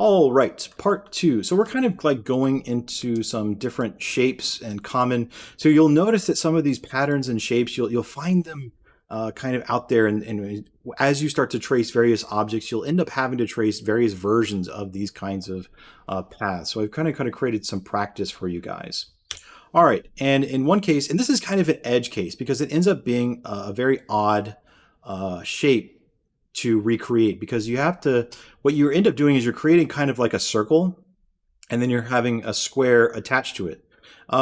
All right, part two. So we're kind of like going into some different shapes and common. So you'll notice that some of these patterns and shapes, you'll find them kind of out there. And as you start to trace various objects, you'll end up having to trace various versions of these kinds of paths. So I've kind of created some practice for you guys. All right, and in one case, and this is kind of an edge case because it ends up being a very odd shape to recreate, because you have to, what you end up doing is you're creating kind of like a circle, and then you're having a square attached to it,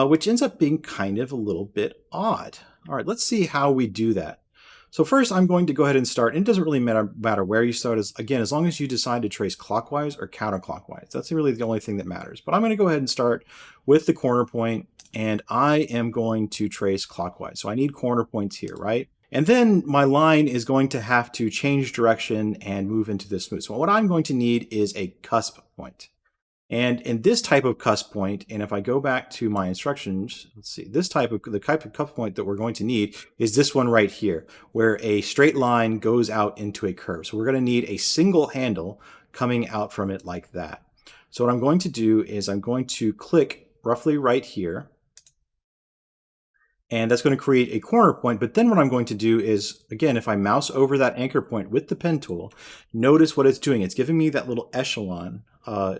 which ends up being kind of a little bit odd. All right, let's see how we do that. So first I'm going to go ahead and start, and it doesn't really matter where you start, as long as you decide to trace clockwise or counterclockwise. That's really the only thing that matters. But I'm going to go ahead and start with the corner point, and I am going to trace clockwise. So I need corner points here, right? And then my line is going to have to change direction and move into this smooth. So what I'm going to need is a cusp point. And in this type of cusp point, and if I go back to my instructions, let's see, the type of cusp point that we're going to need is this one right here, where a straight line goes out into a curve. So we're going to need a single handle coming out from it like that. So what I'm going to do is I'm going to click roughly right here, and that's going to create a corner point. But then what I'm going to do is, again, if I mouse over that anchor point with the pen tool, notice what it's doing. It's giving me that little echelon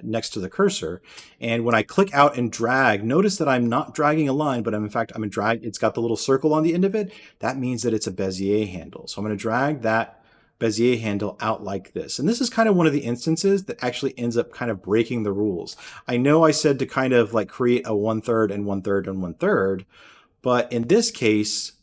next to the cursor. And when I click out and drag, notice that I'm not dragging a line, but in fact, it's got the little circle on the end of it. That means that it's a Bezier handle. So I'm going to drag that Bezier handle out like this. And this is kind of one of the instances that actually ends up kind of breaking the rules. I know I said to kind of like create a 1/3 and 1/3 and 1/3, but in this case,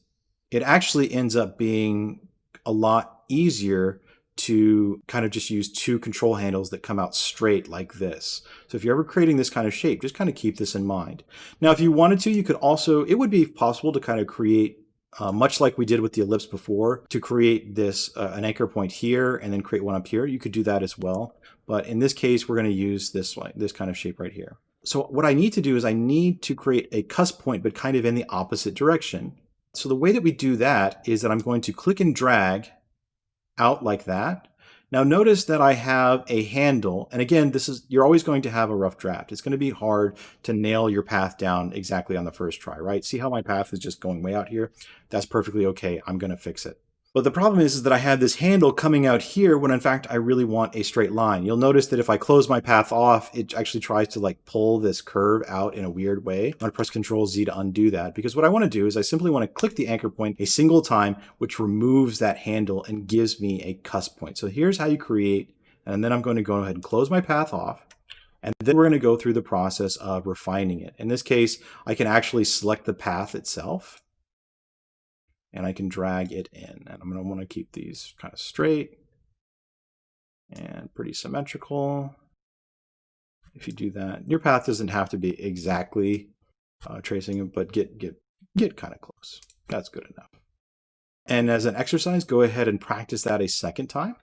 it actually ends up being a lot easier to kind of just use two control handles that come out straight like this. So if you're ever creating this kind of shape, just kind of keep this in mind. Now, if you wanted to, you could also, it would be possible to kind of create, much like we did with the ellipse before, to create this, an anchor point here and then create one up here. You could do that as well. But in this case, we're going to use this kind of shape right here. So what I need to do is I need to create a cusp point, but kind of in the opposite direction. So the way that we do that is that I'm going to click and drag out like that. Now notice that I have a handle, and again, you're always going to have a rough draft. It's going to be hard to nail your path down exactly on the first try, right? See how my path is just going way out here? That's perfectly okay. I'm going to fix it. But the problem is that I have this handle coming out here when in fact I really want a straight line. You'll notice that if I close my path off, it actually tries to like pull this curve out in a weird way. I'm going to press Control Z to undo that, because what I want to do is I simply want to click the anchor point a single time, which removes that handle and gives me a cusp point. So here's how you create, and then I'm going to go ahead and close my path off. And then we're going to go through the process of refining it. In this case, I can actually select the path itself, and I can drag it in. And I'm going to want to keep these kind of straight and pretty symmetrical. If you do that, your path doesn't have to be exactly tracing it, but get kind of close. That's good enough. And as an exercise, go ahead and practice that a second time.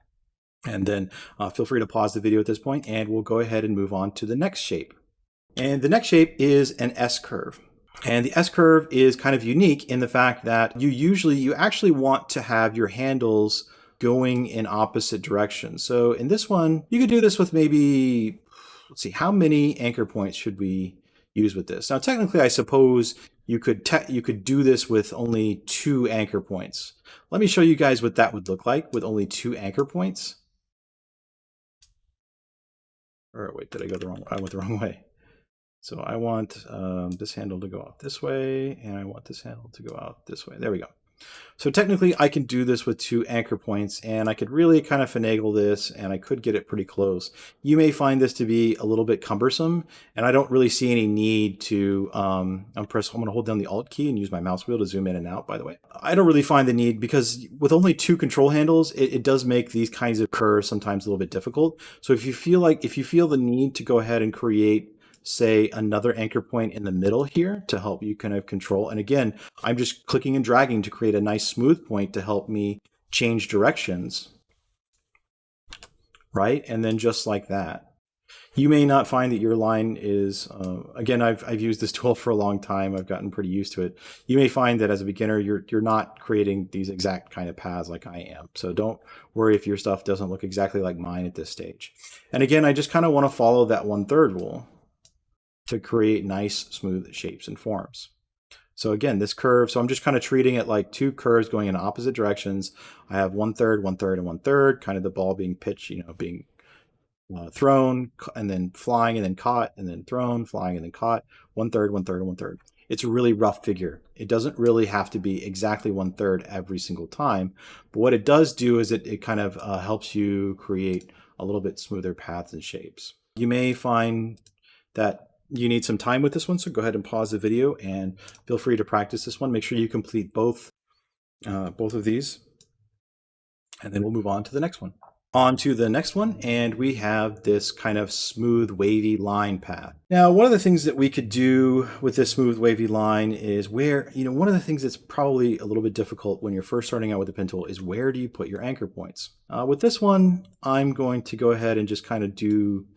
And then feel free to pause the video at this point, and we'll go ahead and move on to the next shape. And the next shape is an S-curve. And the S-curve is kind of unique in the fact that you actually want to have your handles going in opposite directions. So in this one, you could do this with maybe, let's see, how many anchor points should we use with this? Now, technically, I suppose you could do this with only 2 anchor points. Let me show you guys what that would look like with only 2 anchor points. Or wait, did I go the wrong way? I went the wrong way. So I want this handle to go out this way, and I want this handle to go out this way. There we go. So technically, I can do this with 2 anchor points, and I could really kind of finagle this, and I could get it pretty close. You may find this to be a little bit cumbersome, and I don't really see any need to, I'm going to hold down the Alt key and use my mouse wheel to zoom in and out, by the way. I don't really find the need, because with only 2 control handles, it does make these kinds of curves sometimes a little bit difficult. So if you feel the need to go ahead and create, say, another anchor point in the middle here to help you kind of control. And again, I'm just clicking and dragging to create a nice smooth point to help me change directions, right? And then just like that. You may not find that your line is, again, I've used this tool for a long time. I've gotten pretty used to it. You may find that as a beginner, you're not creating these exact kind of paths like I am. So don't worry if your stuff doesn't look exactly like mine at this stage. And again, I just kind of want to follow that 1/3 rule to create nice, smooth shapes and forms. So again, this curve, so I'm just kind of treating it like two curves going in opposite directions. I have 1/3, 1/3, and 1/3, kind of the ball being pitched, being thrown and then flying and then caught and then thrown, flying and then caught, 1/3, 1/3, and 1/3. It's a really rough figure. It doesn't really have to be exactly 1/3 every single time. But what it does do is it kind of helps you create a little bit smoother paths and shapes. You may find that you need some time with this one, so go ahead and pause the video and feel free to practice this one. Make sure you complete both of these, and then we'll move on to the next one. On to the next one, and we have this kind of smooth, wavy line path. Now, one of the things that we could do with this smooth, wavy line is one of the things that's probably a little bit difficult when you're first starting out with the pen tool is where do you put your anchor points? With this one, I'm going to go ahead and just kind of do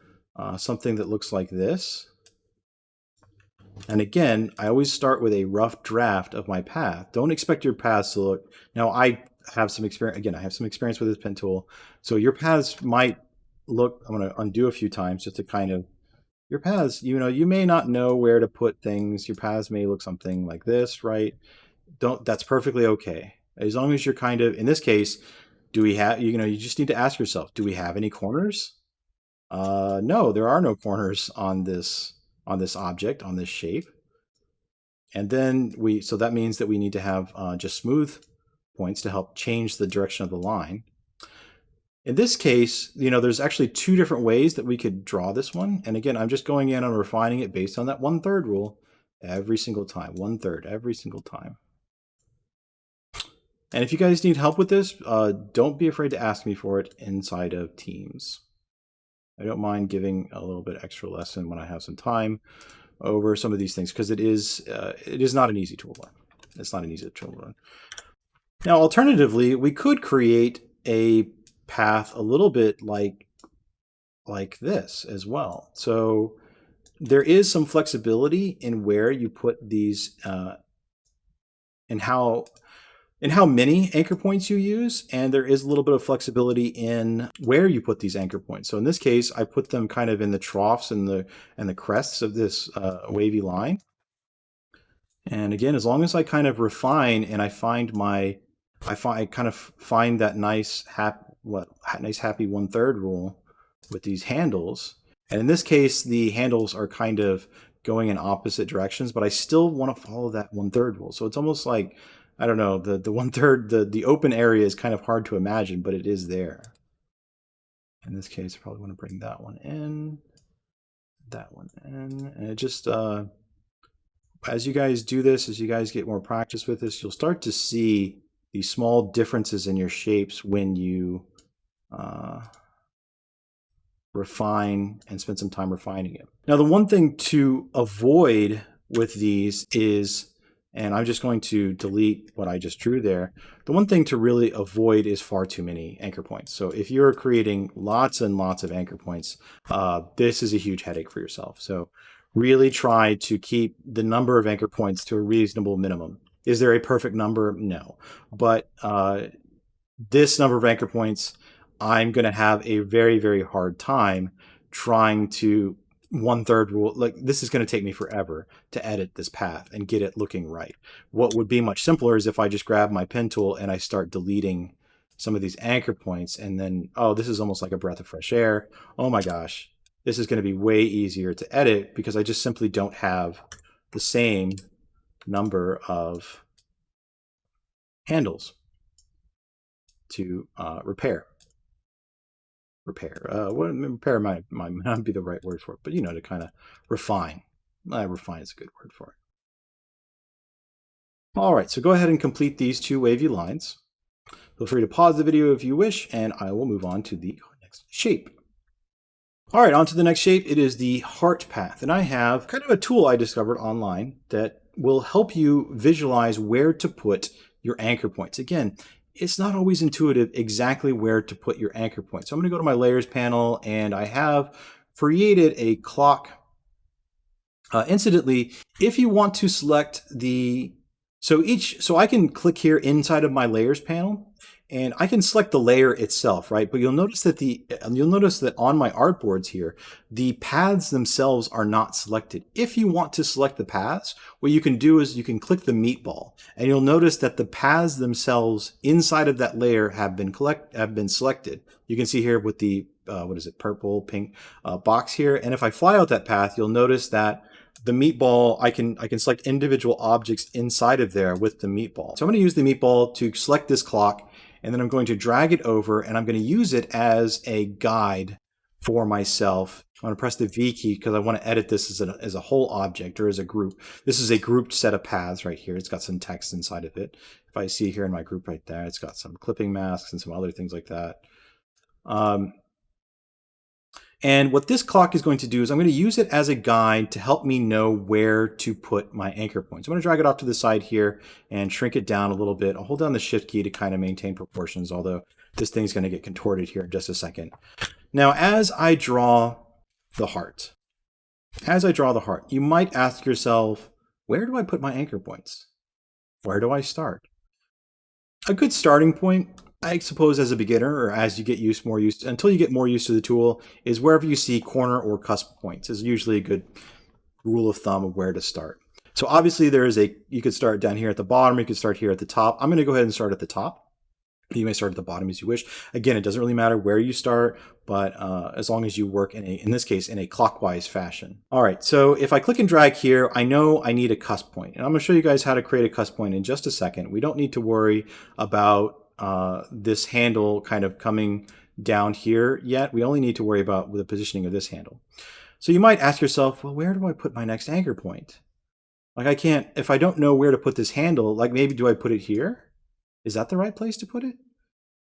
something that looks like this. And again, I always start with a rough draft of my path. Don't expect your paths to look... Now, I have some experience. Again, I have some experience with this pen tool. So your paths might look... I'm going to undo a few times just to kind of... Your paths, you may not know where to put things. Your paths may look something like this, right? That's perfectly okay. As long as you're kind of... In this case, do we have... You just need to ask yourself, do we have any corners? No, there are no corners on this object, on this shape. And then so that means that we need to have just smooth points to help change the direction of the line. In this case, there's actually two different ways that we could draw this one. And again, I'm just going in and refining it based on that 1/3 rule every single time, 1/3 every single time. And if you guys need help with this, don't be afraid to ask me for it inside of Teams. I don't mind giving a little bit extra lesson when I have some time over some of these things, because it is not an easy tool to learn. It's not an easy tool to learn. Now, alternatively, we could create a path a little bit like this as well. So there is some flexibility in where you put these and how many anchor points you use, and there is a little bit of flexibility in where you put these anchor points. So in this case, I put them kind of in the troughs and the crests of this wavy line. And again, as long as I kind of refine and I kind of find that nice happy 1/3 rule with these handles. And in this case, the handles are kind of going in opposite directions, but I still want to follow that 1/3 rule. So it's almost like, I don't know, the 1/3, the open area is kind of hard to imagine, but it is there. In this case, I probably want to bring that one in, and it just, as you guys do this, as you guys get more practice with this, you'll start to see these small differences in your shapes when you refine and spend some time refining it. Now, the one thing to avoid with these is, and I'm just going to delete what I just drew there. The one thing to really avoid is far too many anchor points. So if you're creating lots and lots of anchor points, this is a huge headache for yourself. So really try to keep the number of anchor points to a reasonable minimum. Is there a perfect number? No. But this number of anchor points, I'm going to have a very, very hard time trying to 1/3 rule. Like, this is going to take me forever to edit this path and get it looking right. What would be much simpler is if I just grab my pen tool and I start deleting some of these anchor points, and then, oh, this is almost like a breath of fresh air. Oh my gosh, this is going to be way easier to edit because I just simply don't have the same number of handles to repair. Repair might not be the right word for it, but to kind of refine. Refine is a good word for it. All right, so go ahead and complete these two wavy lines. Feel free to pause the video if you wish, and I will move on to the next shape. All right, on to the next shape. It is the heart path, and I have kind of a tool I discovered online that will help you visualize where to put your anchor points. Again, it's not always intuitive exactly where to put your anchor points. So I'm going to go to my layers panel, and I have created a clock. Incidentally, if you want to select so I can click here inside of my layers panel, and I can select the layer itself, right? But you'll notice that on my artboards here, the paths themselves are not selected. If you want to select the paths, what you can do is you can click the meatball, and you'll notice that the paths themselves inside of that layer have been selected. You can see here with the purple, pink box here, and if I fly out that path, you'll notice that the meatball, I can select individual objects inside of there with the meatball. So I'm going to use the meatball to select this clock, and then I'm going to drag it over, and I'm going to use it as a guide for myself. I'm going to press the V key because I want to edit this as a whole object or as a group. This is a grouped set of paths right here. It's got some text inside of it. If I see here in my group right there, it's got some clipping masks and some other things like that. And what this clock is going to do is I'm going to use it as a guide to help me know where to put my anchor points. I'm going to drag it off to the side here and shrink it down a little bit. I'll hold down the shift key to kind of maintain proportions, although this thing's going to get contorted here in just a second. Now, as I draw the heart, you might ask yourself, where do I put my anchor points? Where do I start? A good starting point, I suppose, as a beginner, or as you get until you get more used to the tool, is wherever you see corner or cusp points is usually a good rule of thumb of where to start. So obviously you could start down here at the bottom, or you could start here at the top. I'm going to go ahead and start at the top. You may start at the bottom as you wish. Again, it doesn't really matter where you start, but as long as you work in this case, in a clockwise fashion. All right, so if I click and drag here, I know I need a cusp point. And I'm going to show you guys how to create a cusp point in just a second. We don't need to worry about this handle kind of coming down here yet. We only need to worry about the positioning of this handle. So you might ask yourself, well, where do I put my next anchor point? Like if I don't know where to put this handle, like maybe do I put it here? Is that the right place to put it?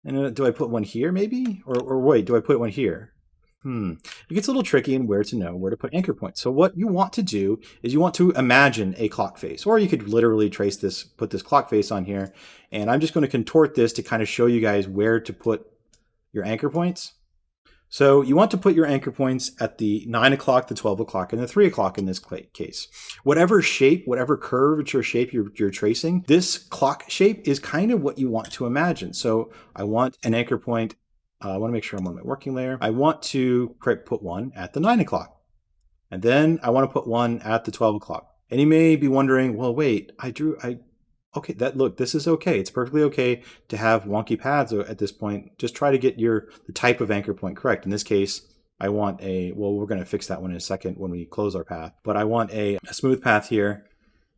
And do I put one here maybe? Or wait, do I put one here? It gets a little tricky in where to know where to put anchor points. So what you want to do is you want to imagine a clock face, or you could literally put this clock face on here. And I'm just going to contort this to kind of show you guys where to put your anchor points. So you want to put your anchor points at the 9 o'clock, the 12 o'clock, and the 3 o'clock in this case. Whatever shape, whatever curvature shape you're tracing, this clock shape is kind of what you want to imagine. So I want an anchor point. I want to make sure I'm on my working layer. I want to put one at the 9 o'clock. And then I want to put one at the 12 o'clock. And you may be wondering, well, wait, okay, this is okay. It's perfectly okay to have wonky paths at this point. Just try to get the type of anchor point correct. In this case, I want we're going to fix that one in a second when we close our path, but I want a smooth path here,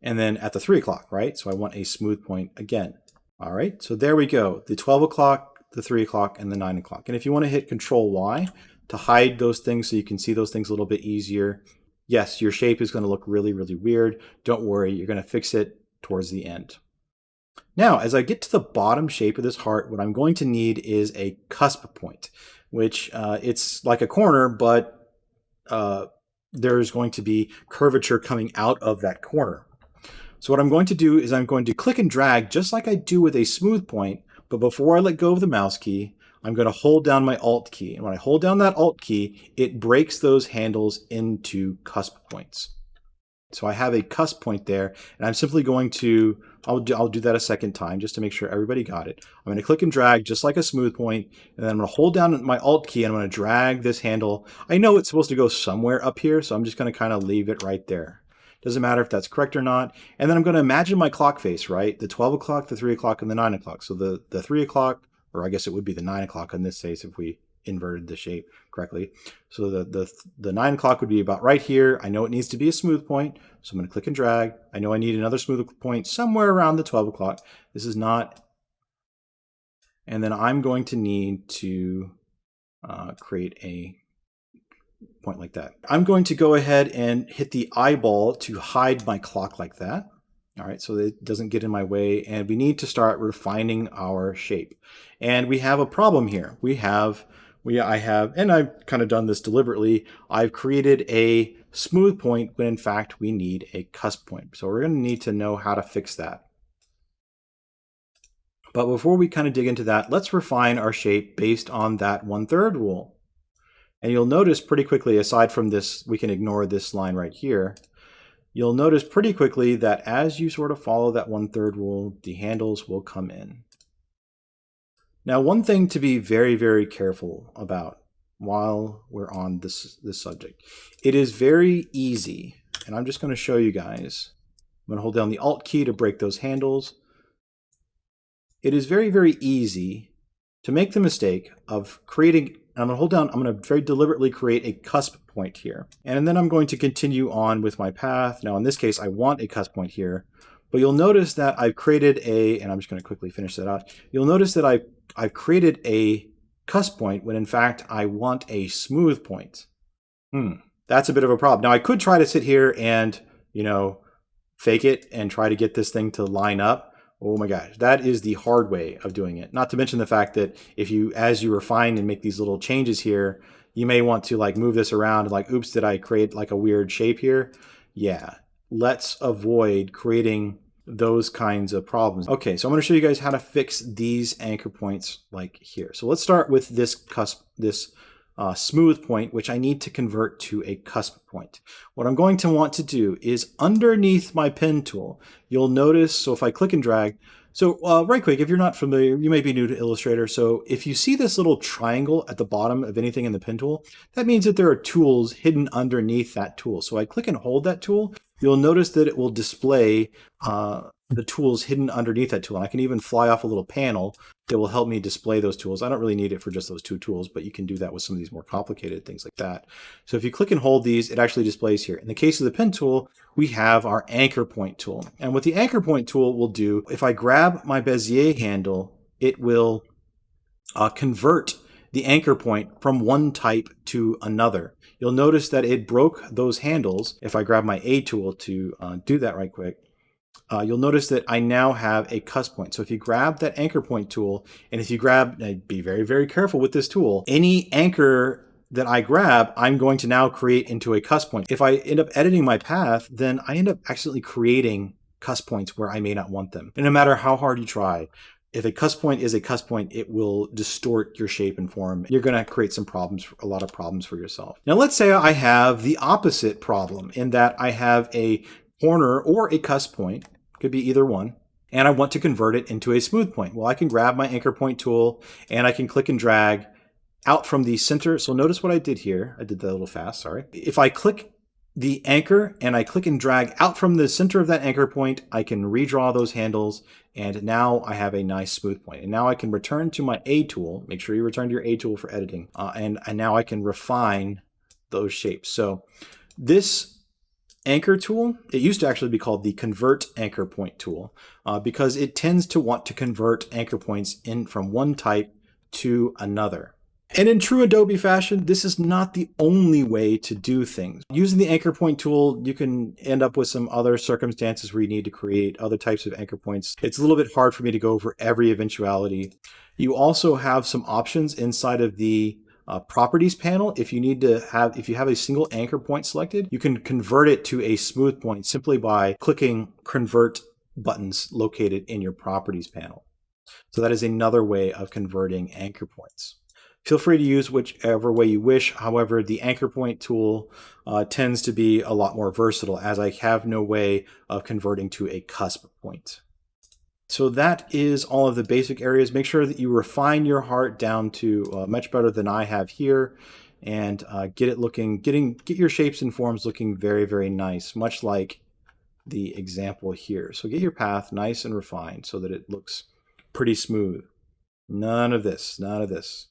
and then at the 3 o'clock, right? So I want a smooth point again. All right, so there we go. The 12 o'clock, the 3 o'clock, and the 9 o'clock. And if you want to hit Control Y to hide those things so you can see those things a little bit easier, yes, your shape is going to look really, really weird. Don't worry, you're going to fix it towards the end. Now, as I get to the bottom shape of this heart, what I'm going to need is a cusp point, which it's like a corner, but there's going to be curvature coming out of that corner. So what I'm going to do is I'm going to click and drag just like I do with a smooth point, but before I let go of the mouse key, I'm going to hold down my Alt key. And when I hold down that Alt key, it breaks those handles into cusp points. So I have a cusp point there, and I'm simply going to, I'll do that a second time just to make sure everybody got it. I'm going to click and drag just like a smooth point, and then I'm going to hold down my Alt key, and I'm going to drag this handle. I know it's supposed to go somewhere up here, so I'm just going to kind of leave it right there. Doesn't matter if that's correct or not. And then I'm going to imagine my clock face, right? The 12 o'clock, the 3 o'clock, and the 9 o'clock. So the 3 o'clock, or I guess it would be the 9 o'clock in this case if we inverted the shape correctly. So the 9 o'clock would be about right here. I know it needs to be a smooth point, so I'm going to click and drag. I know I need another smooth point somewhere around the 12 o'clock. This is not. And then I'm going to need to create a point like that. I'm going to go ahead and hit the eyeball to hide my clock like that. All right, so it doesn't get in my way, and we need to start refining our shape. And we have a problem here. I have, and I've kind of done this deliberately, I've created a smooth point when in fact we need a cusp point. So we're going to need to know how to fix that. But before we kind of dig into that, let's refine our shape based on that 1/3 rule. And you'll notice pretty quickly, aside from this, we can ignore this line right here. You'll notice pretty quickly that as you sort of follow that 1/3 rule, the handles will come in. Now, one thing to be very, very careful about while we're on this subject, it is very easy, and I'm just going to show you guys. I'm going to hold down the Alt key to break those handles. It is very, very easy to make the mistake of creating, I'm going to hold down, I'm going to very deliberately create a cusp point here. And then I'm going to continue on with my path. Now, in this case, I want a cusp point here, but you'll notice that I've created and I'm just going to quickly finish that out. You'll notice that I've created a cusp point when in fact I want a smooth point. That's a bit of a problem. Now, I could try to sit here and, fake it and try to get this thing to line up. Oh my gosh, that is the hard way of doing it. Not to mention the fact that as you refine and make these little changes here, you may want to move this around and oops, did I create a weird shape here? Yeah, let's avoid creating those kinds of problems. Okay, so I'm going to show you guys how to fix these anchor points here. So let's start with this smooth point, which I need to convert to a cusp point. What I'm going to want to do is underneath my pen tool, you'll notice, so if I click and drag, so right quick, if you're not familiar, you may be new to Illustrator, so if you see this little triangle at the bottom of anything in the pen tool, that means that there are tools hidden underneath that tool. So I click and hold that tool, you'll notice that it will display the tools hidden underneath that tool. And I can even fly off a little panel that will help me display those tools. I don't really need it for just those two tools, but you can do that with some of these more complicated things like that. So if you click and hold these, it actually displays here. In the case of the pen tool, we have our anchor point tool. And what the anchor point tool will do, if I grab my Bezier handle, it will convert the anchor point from one type to another. You'll notice that it broke those handles. If I grab my A tool to do that right quick, you'll notice that I now have a cusp point. So if you grab that anchor point tool, and if you be very, very careful with this tool, any anchor that I grab, I'm going to now create into a cusp point. If I end up editing my path, then I end up accidentally creating cusp points where I may not want them. And no matter how hard you try, if a cusp point is a cusp point, it will distort your shape and form. You're going to create a lot of problems for yourself. Now, let's say I have the opposite problem in that I have a corner or a cusp point, could be either one, and I want to convert it into a smooth point. Well, I can grab my anchor point tool and I can click and drag out from the center. So notice what I did here. I did that a little fast, sorry. If I click the anchor and I click and drag out from the center of that anchor point, I can redraw those handles, and now I have a nice smooth point. And now I can return to my A tool. Make sure you return to your A tool for editing. And now I can refine those shapes. So this anchor tool, it used to actually be called the convert anchor point tool because it tends to want to convert anchor points in from one type to another. And in true Adobe fashion, this is not the only way to do things. Using the anchor point tool, you can end up with some other circumstances where you need to create other types of anchor points. It's a little bit hard for me to go over every eventuality. You also have some options inside of the properties panel. If you have a single anchor point selected, you can convert it to a smooth point simply by clicking convert buttons located in your properties panel. So that is another way of converting anchor points. Feel free to use whichever way you wish. However, the anchor point tool tends to be a lot more versatile, as I have no way of converting to a cusp point. So that is all of the basic areas. Make sure that you refine your heart down to much better than I have here, and get your shapes and forms looking very, very nice, much like the example here. So get your path nice and refined so that it looks pretty smooth. None of this, none of this.